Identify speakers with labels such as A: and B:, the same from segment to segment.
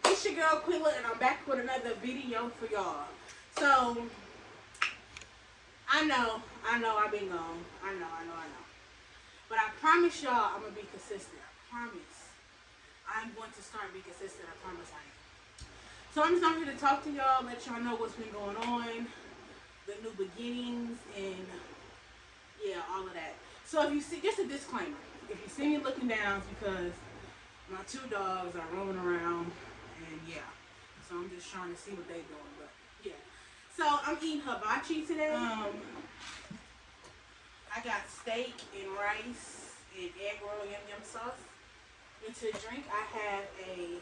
A: It's your girl Quilla, and I'm back with another video for y'all. So I know I've been gone. I know. But I promise y'all I'm gonna be consistent. I promise. I'm going to start being consistent. I promise I am. So I'm just on here to talk to y'all, let y'all know what's been going on, the new beginnings, and yeah, all of that. So if you see, just a disclaimer, if you see me looking down, it's because my two dogs are roaming around, and yeah. So I'm just trying to see what they're doing, but yeah. So I'm eating hibachi today. I got steak and rice and egg roll yum yum sauce. And to drink, I have a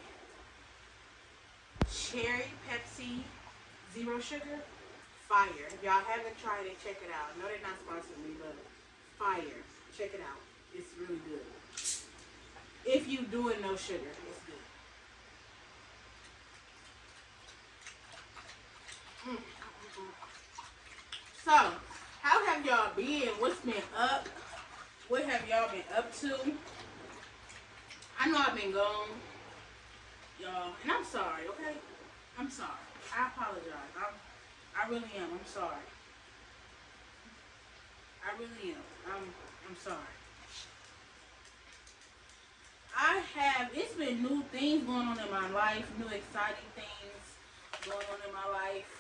A: cherry Pepsi, zero sugar, fire. If y'all haven't tried it, check it out. No, they're not sponsoring me, but fire. Check it out. It's really good. If you do it no sugar, it's good. So, how have y'all been? What's been up? What have y'all been up to? I know I've been gone, y'all, and I'm sorry, okay? I'm sorry. I apologize. I really am. I'm sorry. I really am. I'm sorry. It's been new things going on in my life, new exciting things going on in my life.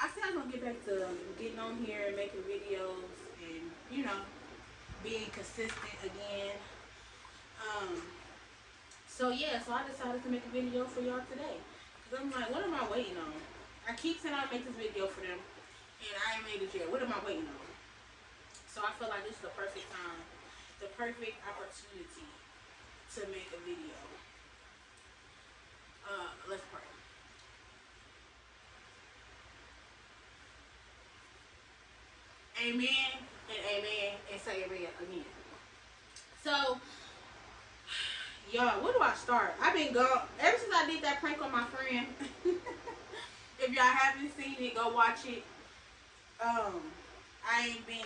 A: I said I'm gonna get back to getting on here and making videos and, being consistent again. So yeah, so I decided to make a video for y'all today. Cause I'm like, what am I waiting on? I keep saying I'll make this video for them, and I ain't made it yet. What am I waiting on? So I feel like this is the perfect time, the perfect opportunity to make a video. Let's pray. Amen and amen and say amen again. So, y'all, where do I start? I've been gone ever since I did that prank on my friend. If y'all haven't seen it, go watch it. I ain't been.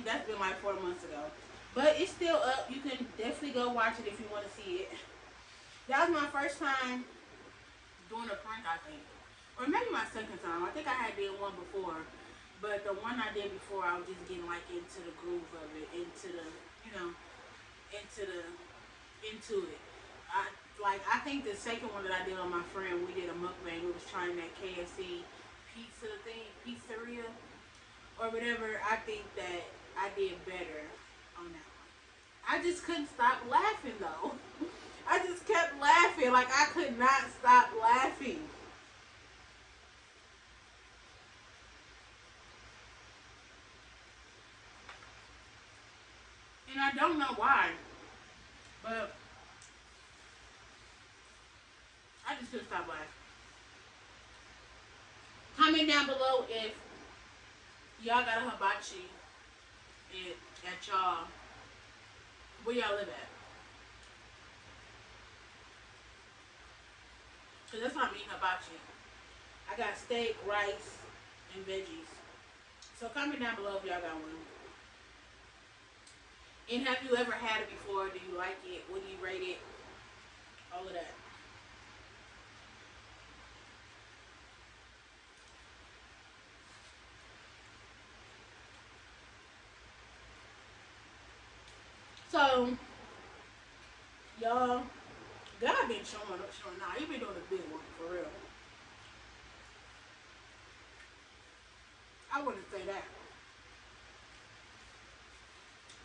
A: That's been like 4 months ago, but it's still up. You can definitely go watch it if you want to see it. That was my first time doing a prank, I think, or maybe my second time. I think I had did one before, but the one I did before, I was just getting like into the groove of it, into the, into the, into it. I think the second one that I did on my friend, we did a mukbang. We was trying that KFC pizza thing, pizzeria or whatever. I think that I did better on that one. I just couldn't stop laughing though. I just kept laughing. Like I could not stop laughing. And I don't know why. But I just couldn't stop laughing. Comment down below if y'all got a hibachi at y'all, where y'all live at. Cause that's what I'm eating hibachi. I got steak, rice, and veggies. So comment down below if y'all got one. And have you ever had it before? Do you like it? What do you rate it? All of that. So, y'all, God been showing up, showing out. He been doing a big one, for real. I wouldn't say that.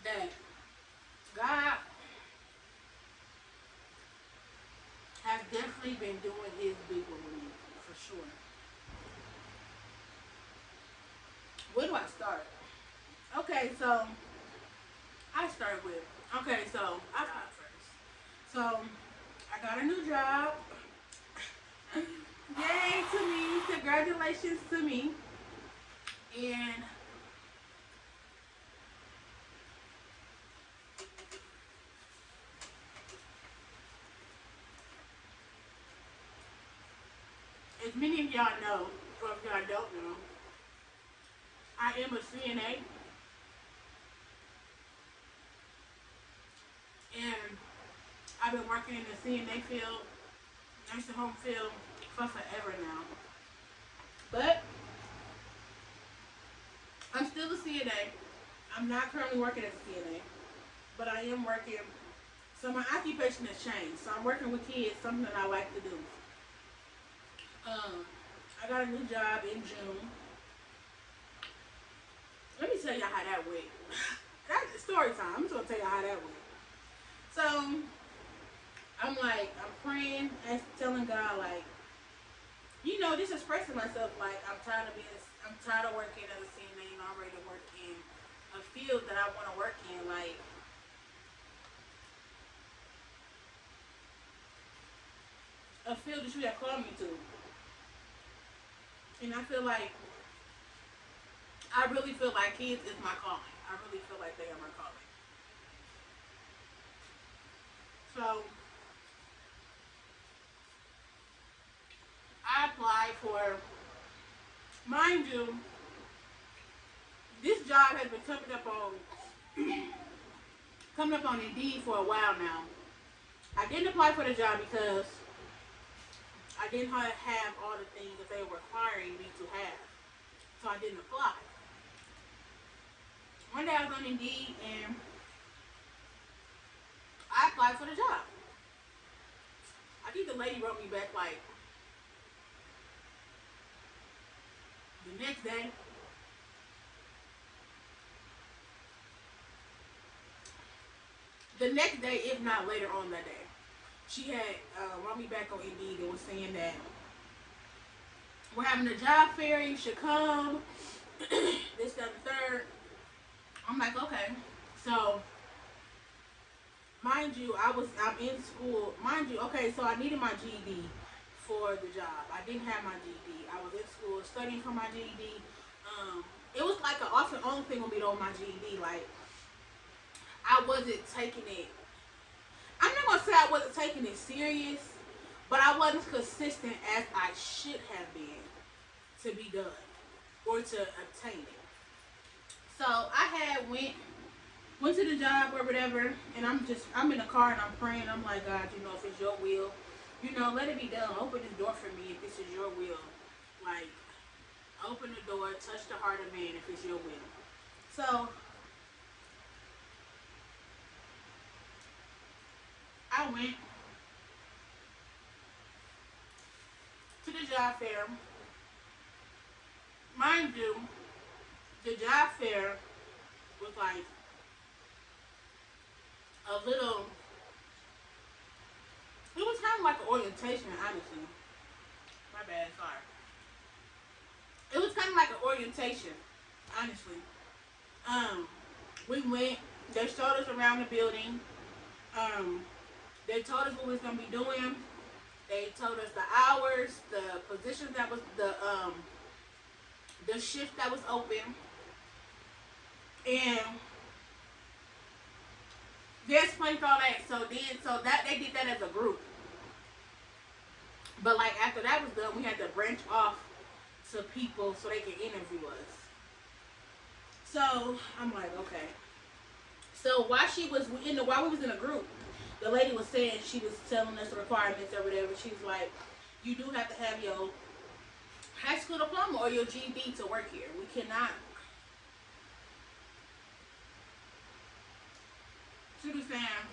A: That God has definitely been doing his big one with me, for sure. Where do I start? Okay, so I start with, I got first. So, I got a new job. Yay to me. Congratulations to me. And as many of y'all know, or if y'all don't know, I am a CNA. And I've been working in the CNA field Nursing home field for forever now. But I'm still a CNA. I'm not currently working as a CNA, but I am working. So my occupation has changed. So I'm working with kids, something that I like to do. I got a new job in June. Let me tell y'all how that went. That's story time. I'm just gonna tell y'all how that went. So I'm praying and telling God, like, just expressing myself, like, I'm tired of working as a CNA, and I'm ready to work in a field that I want to work in, like, a field that you have called me to. And I really feel like kids is my calling. I really feel like they are my calling. So I applied for, mind you, this job has been coming up on Indeed for a while now. I didn't apply for the job because I didn't have all the things that they were requiring me to have. So I didn't apply. One day I was on Indeed and I applied for the job. I think the lady wrote me back like the next day. The next day, if not later on that day, she had wrote me back on Indeed and was saying that we're having a job fair, you should come. This, that, and the third. I'm like, okay. So, mind you, I'm in school. Mind you, okay, so I needed my GED for the job. I didn't have my GED. I was in school studying for my GED. It was like an often only thing with me on my GED. Like, I wasn't taking it. I'm not gonna say I wasn't taking it serious, but I wasn't consistent as I should have been to be done or to obtain it. So I had went to the job or whatever, and I'm in the car and I'm praying. I'm like, God, if it's your will, let it be done. Open this door for me if this is your will. Like, open the door, touch the heart of man if it's your will. So I went to the job fair. Mind you, the job fair was like a little, it was kind of like an orientation, honestly. My bad, sorry. It was kind of like an orientation, honestly. We went, they showed us around the building. They told us what we was gonna be doing. They told us the hours, the positions that was the shift that was open, and they explained all that. So they did that as a group. But like after that was done, we had to branch off to people so they could interview us. So I'm like, okay. So while we was in a group, the lady was saying, she was telling us the requirements or whatever. She was like, you do have to have your high school diploma or your GED to work here. We cannot. She was saying,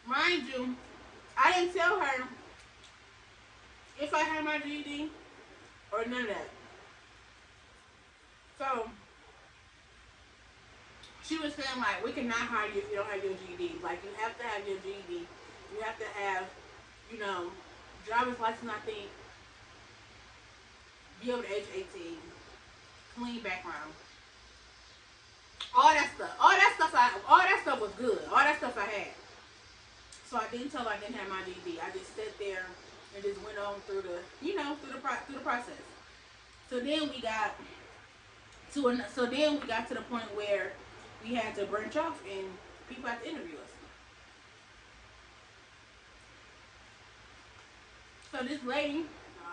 A: mind you, I didn't tell her if I had my GED or none of that. So she was saying, like, we cannot hire you if you don't have your GED. Like, you have to have your GED. You have to have, driver's license, I think. Be over the age 18. Clean background. All that stuff was good. All that stuff I had. So I didn't tell her I didn't have my GED. I just sat there and just went on through the process. So then we got to the point where we had to branch off and people had to interview us. So this lady,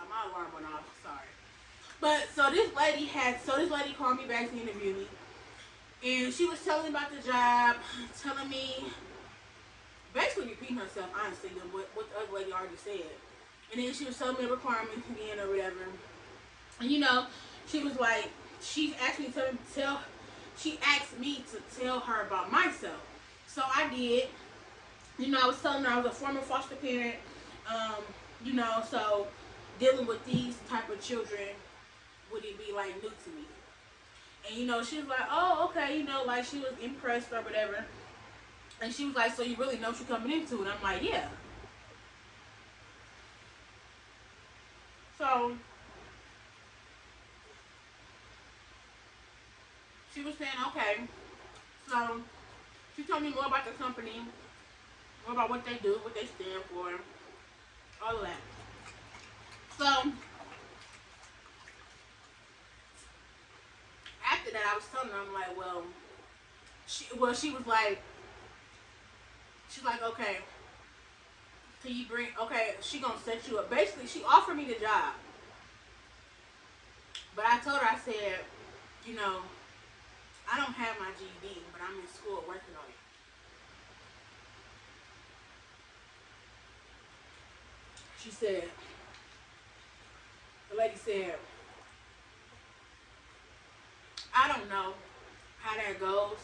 A: my alarm went off, sorry. But so this lady called me back to interview me. And she was telling me about the job, telling me basically repeating herself, honestly, than what the other lady already said. And then she was telling me the requirements again or whatever. And you know, she was like, she asked me to tell, she asked me to tell her about myself. So I did. You know, I was telling her I was a former foster parent. Um, you know, so dealing with these type of children would it be like new to me. And you know, she was like, oh, okay, you know, like she was impressed or whatever. And she was like, so you really know what you're coming into? And I'm like, yeah. So she was saying, okay. So she told me more about the company, more about what they do, what they stand for, all of that. So after that, I was telling her, I'm like, well, she was like, she's like, okay, can you bring, okay, she gonna set you up. Basically, she offered me the job. But I told her, I said, you know, I don't have my GED, but I'm in school working on it. She said, the lady said, I don't know how that goes.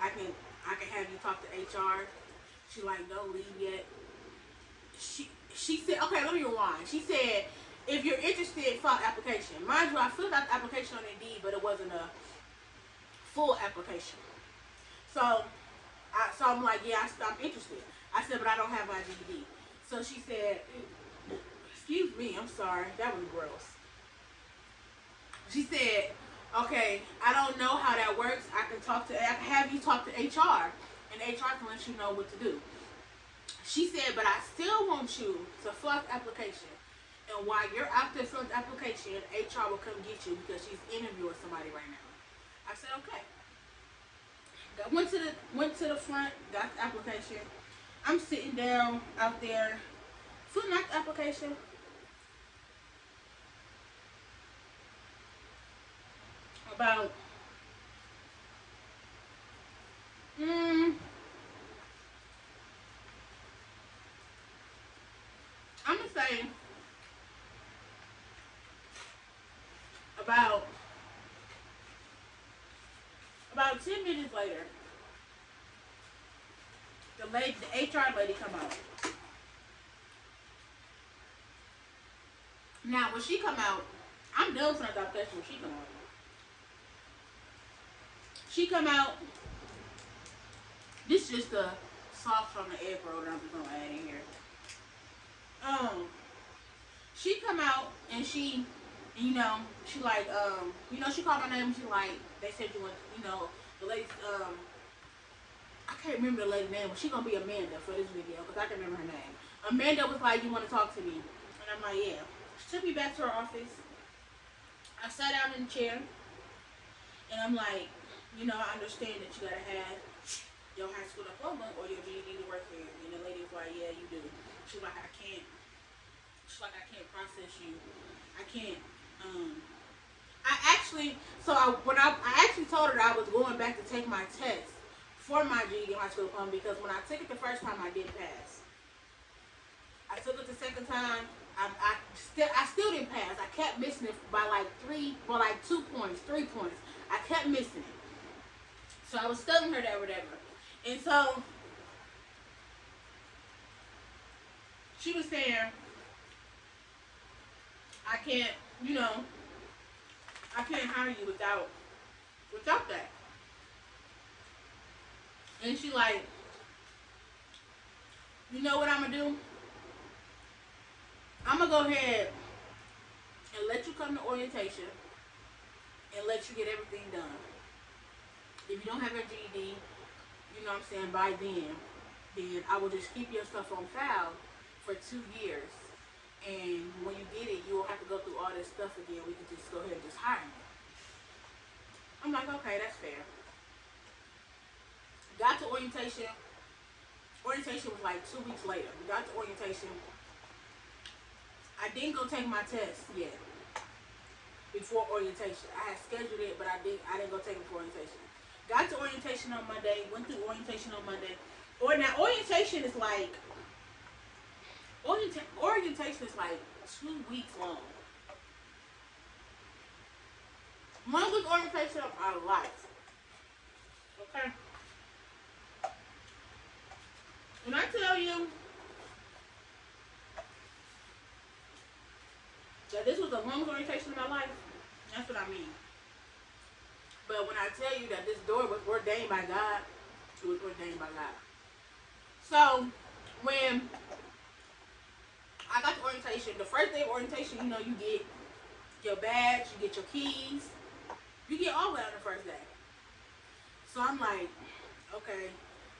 A: I can I can have you talk to HR. She like, don't leave yet. She said, okay, let me rewind. She said, if you're interested, fill out the application. Mind you, I filled out the application on Indeed, but it wasn't a full application. So I'm like, yeah, I'm interested. I said, but I don't have my GED. So she said, excuse me, I'm sorry, that was gross. She said, okay, I don't know how that works. I can have you talk to HR, and HR can let you know what to do. She said, but I still want you to fill out the application. And while you're out there filling the application, HR will come get you because she's interviewing somebody right now. I said, okay. Went to the front, got the application. I'm sitting down out there, filling out the application. About I'm gonna say about about 10 minutes later, the HR lady come out. Now when she come out, I'm done with the application when she come out. She come out. This is just the sauce from the egg roll that I'm just gonna add in here. She come out and you know, she like, you know, she called my name. She like, they said you want, you know, the lady, I can't remember the lady's name, but she gonna be Amanda for this video because I can remember her name. Amanda was like, you want to talk to me? And I'm like, yeah. She took me back to her office. I sat down in the chair, and I'm like, you know, I understand that you gotta have your high school diploma or your GED to work here. And the lady was like, yeah, you do. She's like, I can't process you. I can't, I actually told her that I was going back to take my test for my GED high school diploma because when I took it the first time, I didn't pass. I took it the second time, I still didn't pass. I kept missing it by like 2 points, 3 points. I kept missing it. So I was telling her that, whatever. And so she was saying, I can't, you know, I can't hire you without that. And she like, you know what I'm gonna do? I'm gonna go ahead and let you come to orientation and let you get everything done. If you don't have your GED, you know what I'm saying, by then I will just keep your stuff on file for 2 years. And when you get it, you won't have to go through all this stuff again. We can just go ahead and just hire me. I'm like, okay, that's fair. Got to orientation. Orientation was like 2 weeks later. We got to orientation. I didn't go take my test yet before orientation. I had scheduled it, but I didn't go take it for orientation. Got to orientation on Monday. Went through orientation on Monday. Or now orientation is like orientation is like 2 weeks long. Longest orientation of our life. Okay. When I tell you that this was the longest orientation of my life, that's what I mean. But when I tell you that this door was ordained by God, it was ordained by God. So when I got the orientation, the first day of orientation, you know, you get your badge, you get your keys, you get all that on the first day. So I'm like, okay,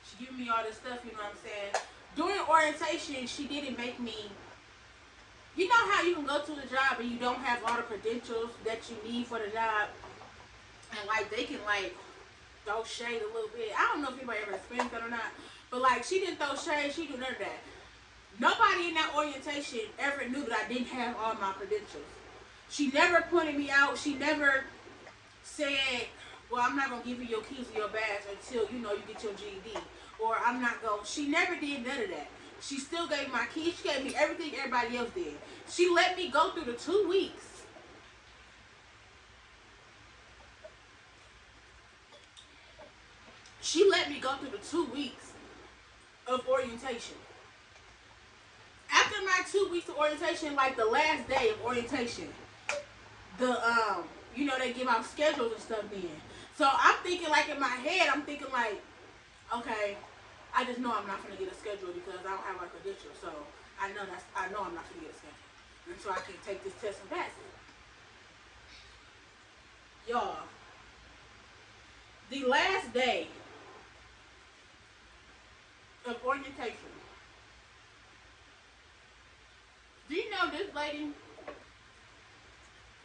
A: she giving me all this stuff, you know what I'm saying? During orientation, she didn't make me, you know how you can go to the job and you don't have all the credentials that you need for the job? And like they can like throw shade a little bit. I don't know if anybody ever experienced that or not. But like she didn't throw shade, she did none of that. Nobody in that orientation ever knew that I didn't have all my credentials. She never pointed me out. She never said, well, I'm not going to give you your keys or your badge until, you know, you get your GED. Or I'm not going to. She never did none of that. She still gave my keys. She gave me everything everybody else did. She let me go through the 2 weeks. She let me go through the 2 weeks of orientation. After my 2 weeks of orientation, like the last day of orientation, the you know, they give out schedules and stuff then. So I'm thinking like in my head, I'm thinking like, okay, I just know I'm not gonna get a schedule because I don't have my credentials. So I know I'm not gonna get a schedule. And so I can take this test and pass it. Y'all, the last day of orientation. Do you know this lady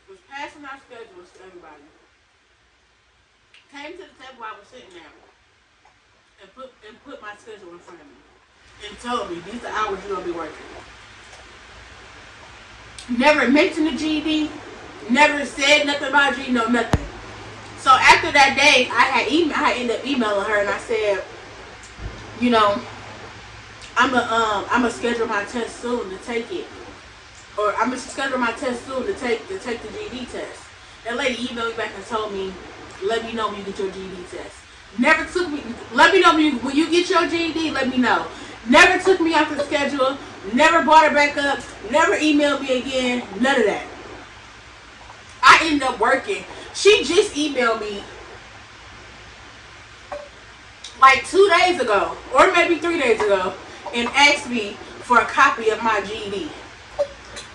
A: was passing our schedules to everybody? Came to the table I was sitting there and put my schedule in front of me and told me these are the hours you're gonna be working. Never mentioned the GED, never said nothing about GED, no nothing. So after that day, I ended up emailing her and I said, you know, I'm a schedule my test soon to take it. Or I'm gonna schedule my test soon to take the GED test. That lady emailed me back and told me, let me know when you get your GED test. Never took me. Let me know when you get your GED. Let me know. Never took me off the schedule. Never brought her back up. Never emailed me again. None of that. I ended up working. She just emailed me like 2 days ago, or maybe 3 days ago, and asked me for a copy of my GED.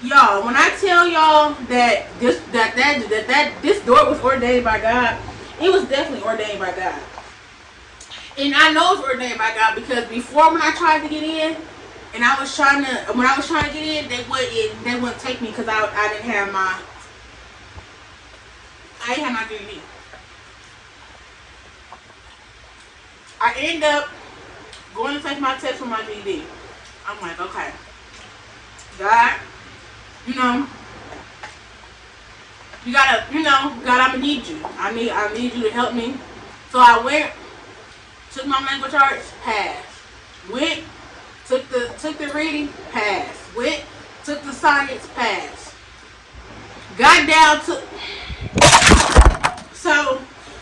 A: Y'all, when I tell y'all that this door was ordained by God, it was definitely ordained by God. And I know it's ordained by God because before when I tried to get in, and when I was trying to get in, they wouldn't take me because I didn't have my GED. I ended up going to take my test for my GED. I'm like, okay, God, you know, you gotta, you know, God, I'm gonna need you. I need you to help me. So I went, took my language arts, passed. Went, took the reading, passed. Went, took the science, passed. Got down to, so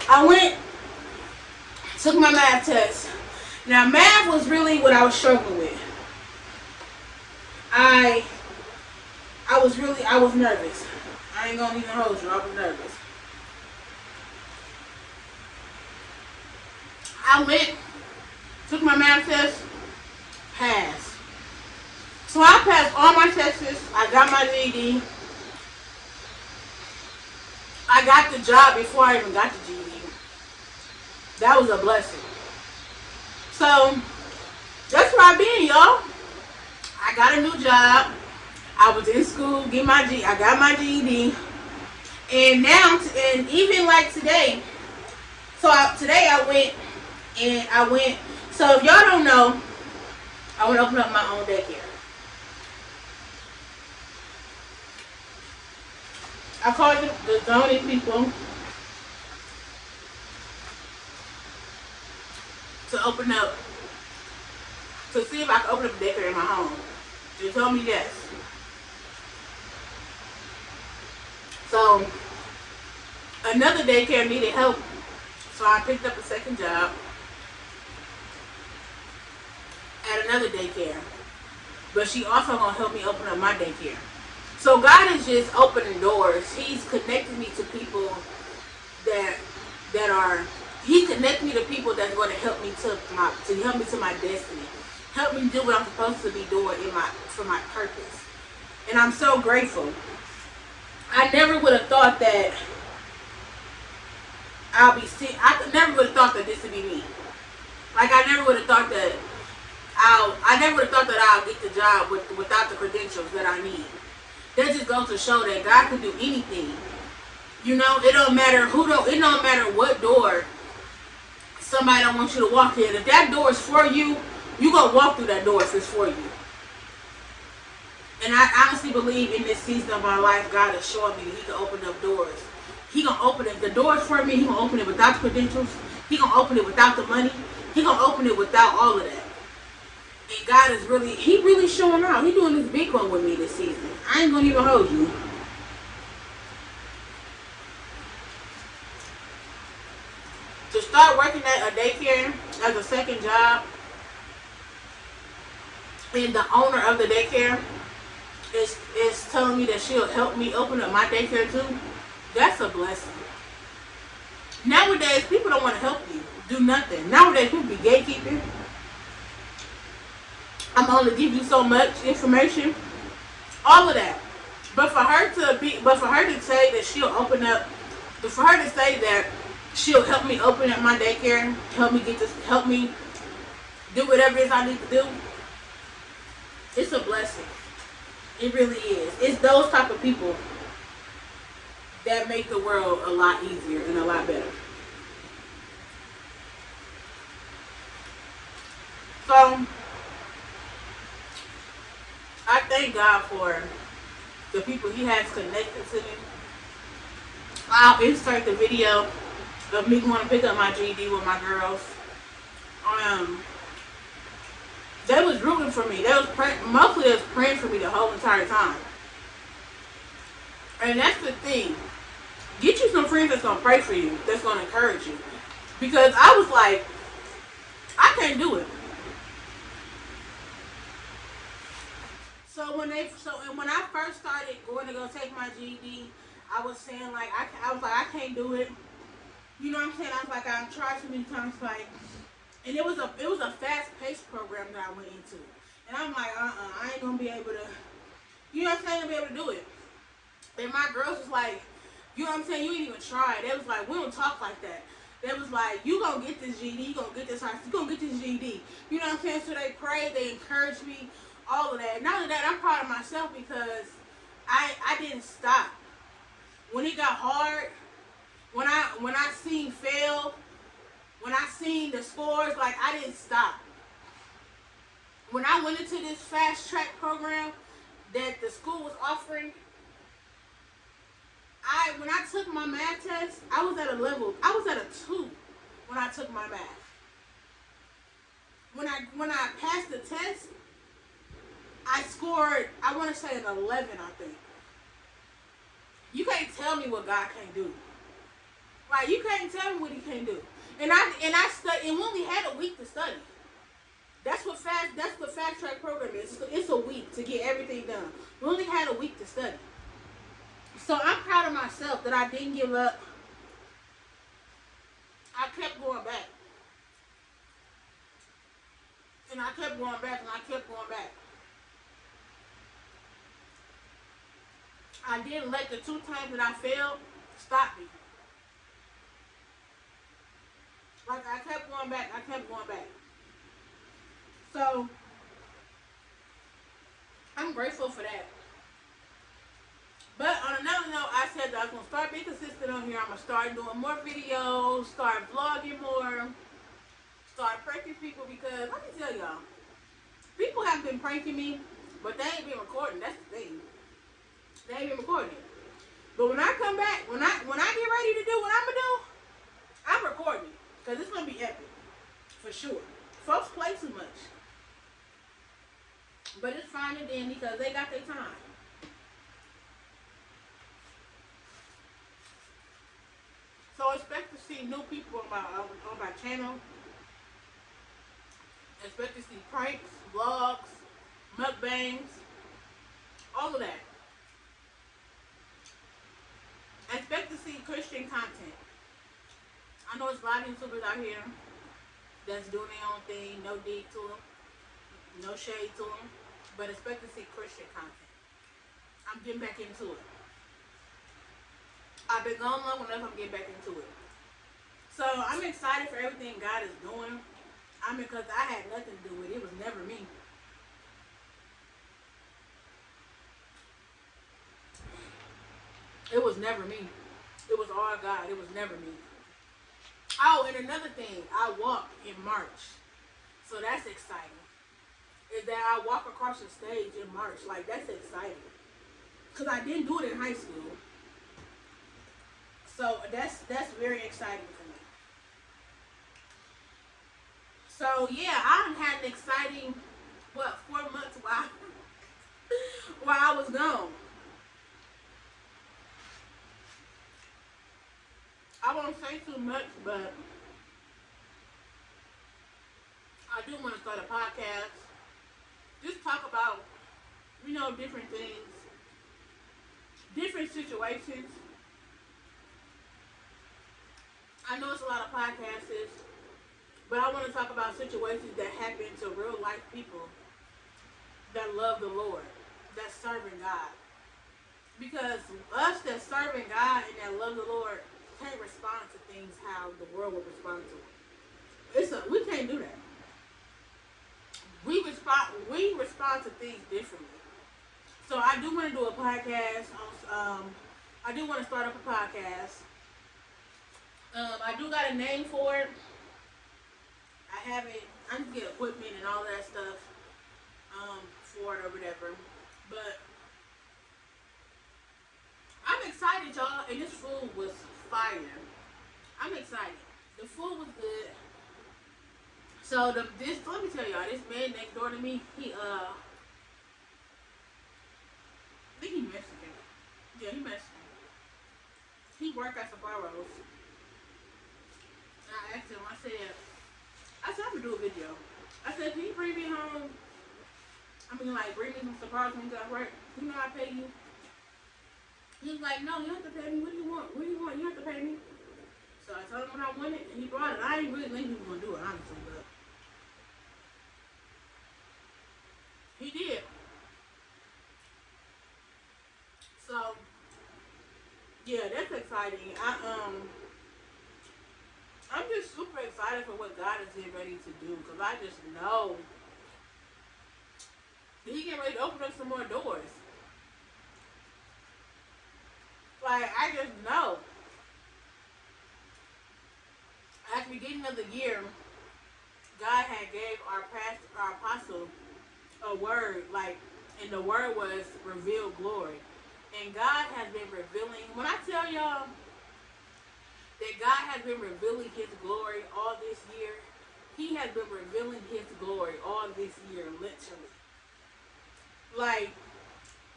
A: I went, took my math test. Now math was really what I was struggling with. I was nervous. I ain't gonna even hold you. I was nervous. I went, took my math test, passed. So I passed all my tests. I got my GED. I got the job before I even got the GED. That was a blessing. So that's where I've been, y'all. I got a new job. I was in school, I got my GED, and now, and even like today, today I went, so if y'all don't know, I want to open up my own daycare. I called the zoning people to open up to see if I could open up a daycare in my home. She told me yes. So another daycare needed help, so I picked up a second job at another daycare. But she also gonna help me open up my daycare. So God is just opening doors. He's connecting me to people that are. He connects me to people that's going to help me to my destiny, help me do what I'm supposed to be doing for my purpose. And I'm so grateful. I never would have thought that I'll be sick. I never would have thought that this would be me. Like I never would have thought that I'll get the job without the credentials that I need. That just goes to show that God can do anything. You know, it don't matter it don't matter what door somebody don't want you to walk in. If that door is for you, you gonna walk through that door if it's for you. And I honestly believe in this season of my life, God is showing me that He can open up doors. He gonna open it. The doors for me, He gonna open it without the credentials. He gonna open it without the money. He gonna open it without all of that. And God is really showing out. He doing this big one with me this season. I ain't gonna even hold you. To start working at a daycare as a second job, and the owner of the daycare is telling me that she'll help me open up my daycare too, that's a blessing. Nowadays, people don't want to help you do nothing. Nowadays, people be gatekeeping. I'm only give you so much information, all of that. But for her to say that she'll open up, for her to say that she'll help me open up my daycare, help me do whatever it is I need to do, it's a blessing. It really is. It's those type of people that make the world a lot easier and a lot better. So I thank God for the people He has connected to me. I'll insert the video of me going to pick up my GED with my girls. They was rooting for me. Mostly they was praying for me the whole entire time. And that's the thing. Get you some friends that's gonna pray for you, that's gonna encourage you. Because I was like, I can't do it. So when I first started going to go take my GED, I was saying like I was like I can't do it. You know what I'm saying? I was like I've tried so many times, like, and it was a fast-paced program that I went into, and I'm like I ain't gonna be able to, you know what I'm saying, be able to do it. And my girls was like, you know what I'm saying, you ain't even try. They was like, we don't talk like that. They was like, you gonna get this GED, you gonna get this GED. You know what I'm saying? So they prayed, they encouraged me, all of that. Not only that, I'm proud of myself because I didn't stop. When it got hard, when I seen fail, when I seen the scores, like I didn't stop. When I went into this fast track program that the school was offering, when I took my math test, I was at a 2 when I took my math. When I passed the test, I scored, I want to say an 11, I think. You can't tell me what God can't do. Like, you can't tell me what He can't do. And I studied, and we only had a week to study. That's what fast track program is. It's a week to get everything done. We only had a week to study. So I'm proud of myself that I didn't give up. I kept going back. And I kept going back, and I kept going back. I didn't let the 2 times that I failed stop me. Like, I kept going back. So, I'm grateful for that. But on another note, I said that I was going to start being consistent on here. I'm going to start doing more videos, start vlogging more, start pranking people, because let me tell y'all, people have been pranking me, but they ain't been recording. That's the thing. They ain't been recording it. But when I come back, when I get ready to do what I'm going to do, I'm recording it. Because it's going to be epic. For sure. Folks play too much. in because they got their time. So expect to see new people on my channel. Expect to see pranks, vlogs, mukbangs, all of that. Expect to see Christian content. I know it's a lot of YouTubers out here that's doing their own thing, no dig to them, no shade to them, but expect to see Christian content. I'm getting back into it. I've been gone long enough, I'm getting back into it. So I'm excited for everything God is doing. I mean, because I had nothing to do with it. It was never me. It was never me. It was all God. It was never me. Oh, and another thing, I walked in March. So that's exciting. Is that I walk across the stage in March. Like, that's exciting. Because I didn't do it in high school. So that's very exciting for me. So yeah, I had an exciting 4 months while I was gone. I won't say too much, but I do want to start a podcast. Just talk about, different things, different situations. I know it's a lot of podcasts, but I want to talk about situations that happen to real life people that love the Lord, that's serving God. Because us that's serving God and that love the Lord can't respond to things how the world would respond to it. We can't do that. We respond to things differently. So I do want to do a podcast. I do want to start up a podcast. I do got a name for it. I have it. I need to get equipment and all that stuff for it or whatever. But I'm excited, y'all. And this food was fire. I'm excited. The food was good. So let me tell y'all, this man next door to me, I think he Mexican. Yeah, he Mexican. He worked at Sabaros. And I asked him, I said, I'm gonna do a video. I said, can you bring me home? Bring me some Sabaros when you got work. You know I pay you. He was like, no, you don't have to pay me. What do you want? What do you want? You don't have to pay me. So I told him what I wanted, and he brought it. I didn't really think he was gonna do it, honestly, but he did. So yeah, that's exciting. I'm just super excited for what God is getting ready to do, because I just know that He getting ready to open up some more doors. Like, I just know. At the beginning of the year, God had gave our apostle a word, and the word was revealed glory. And God has been revealing, when I tell y'all that God has been revealing His glory all this year, He has been revealing His glory all this year, literally. Like,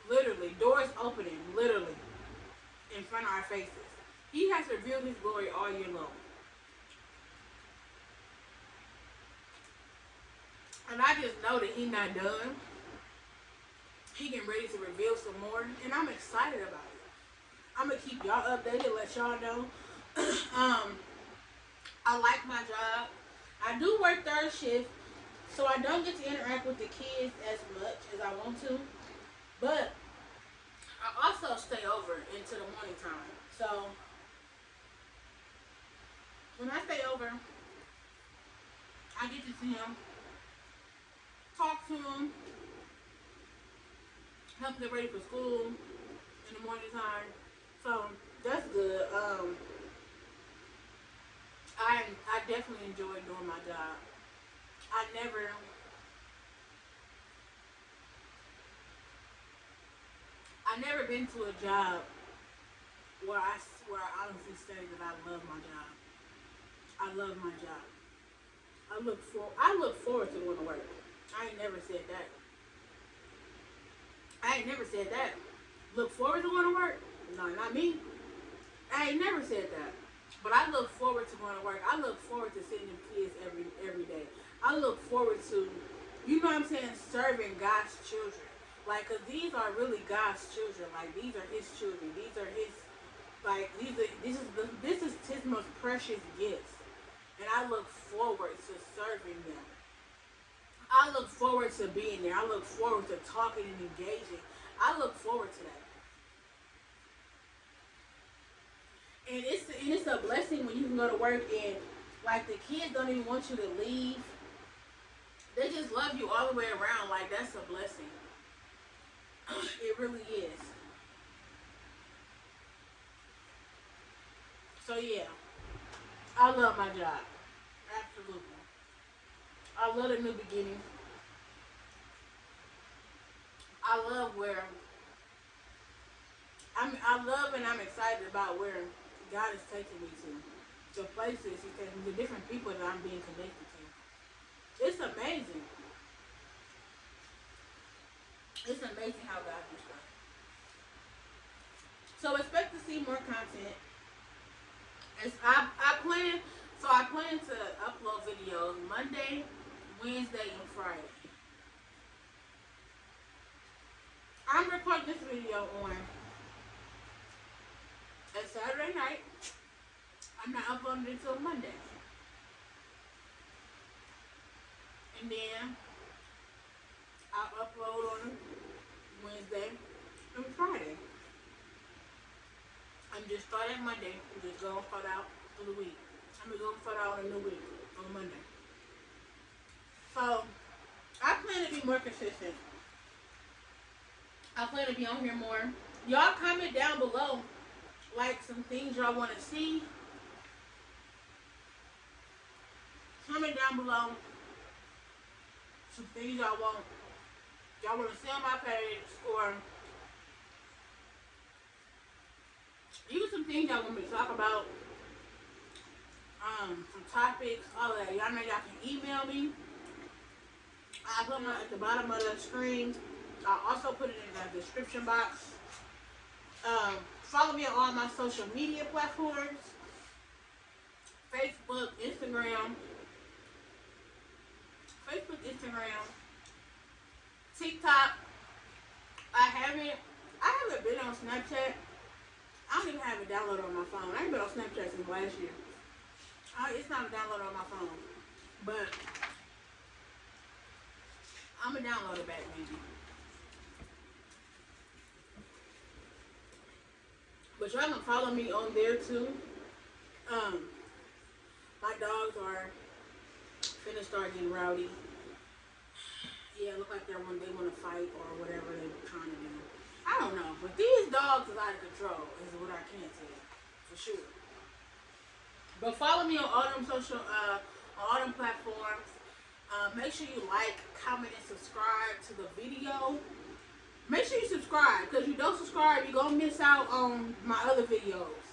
A: literally, doors opening, literally, in front of our faces. He has revealed His glory all year long. And I just know that He's not done. He getting ready to reveal some more, and I'm excited about it. I'm gonna keep y'all updated, let y'all know. I like my job. I do work third shift, so I don't get to interact with the kids as much as I want to. But I also stay over into the morning time. So when I stay over, I get to see them, talk to them, help get ready for school in the morning time. So that's good. I definitely enjoy doing my job. I never been to a job where I honestly say that I love my job. I love my job. I look forward to going to work. I ain't never said that. I ain't never said that. Look forward to going to work? No, not me. I ain't never said that. But I look forward to going to work. I look forward to seeing them kids every day. I look forward to, you know what I'm saying, serving God's children. Like, cause these are really God's children. Like, these are His children. These are His, like, this is His most precious gifts. And I look forward to serving them. I look forward to being there. I look forward to talking and engaging. I look forward to that. And it's a blessing when you can go to work and, like, the kids don't even want you to leave. They just love you all the way around. Like, that's a blessing. It really is. So, yeah. I love my job. Absolutely. I love the new beginning. I love where I love and I'm excited about where God is taking me to places He's taking me to, different people that I'm being connected to. It's amazing. It's amazing how God does stuff. So expect to see more content. I plan to upload videos Monday, Wednesday, and Friday. I'm recording this video on a Saturday night. I'm not uploading it until Monday. And then I'll upload on Wednesday and Friday. I'm just starting Monday. I'm just going to start out for the week. I'm going to start out on a new week on Monday. So, I plan to be more consistent. I plan to be on here more. Y'all comment down below, like, some things y'all want to see. Comment down below some things y'all want to see on my page, or even some things y'all want me to talk about, some topics, all of that. Y'all know y'all can email me. I put them at the bottom of the screen. I'll also put it in the description box. Follow me on all my social media platforms. Facebook, Instagram, TikTok. I haven't been on Snapchat. I don't even have it downloaded on my phone. I ain't been on Snapchat since last year. It's not downloaded on my phone. But I'm going to download it back maybe. But y'all can follow me on there too. My dogs are finna start getting rowdy. Yeah, look like they want to fight or whatever they're trying to do. I don't know, but these dogs is out of control is what I can say for sure. But follow me on all them platforms. Make sure you like, comment, and subscribe to the video. Make sure you subscribe, because if you don't subscribe, you're going to miss out on my other videos.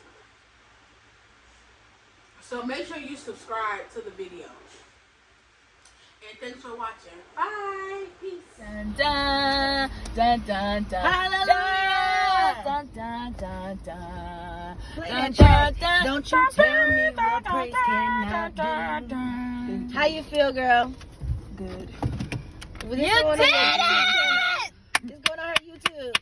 A: So make sure you subscribe to the video. And thanks for watching. Bye. Peace. Dun, dun, dun, dun, dun. Hallelujah. Dun, dun, dun, dun. Dun, dun, dun. Don't you tell me what praise cannot do. How you feel, girl? Good. You did it! It's going on her YouTube.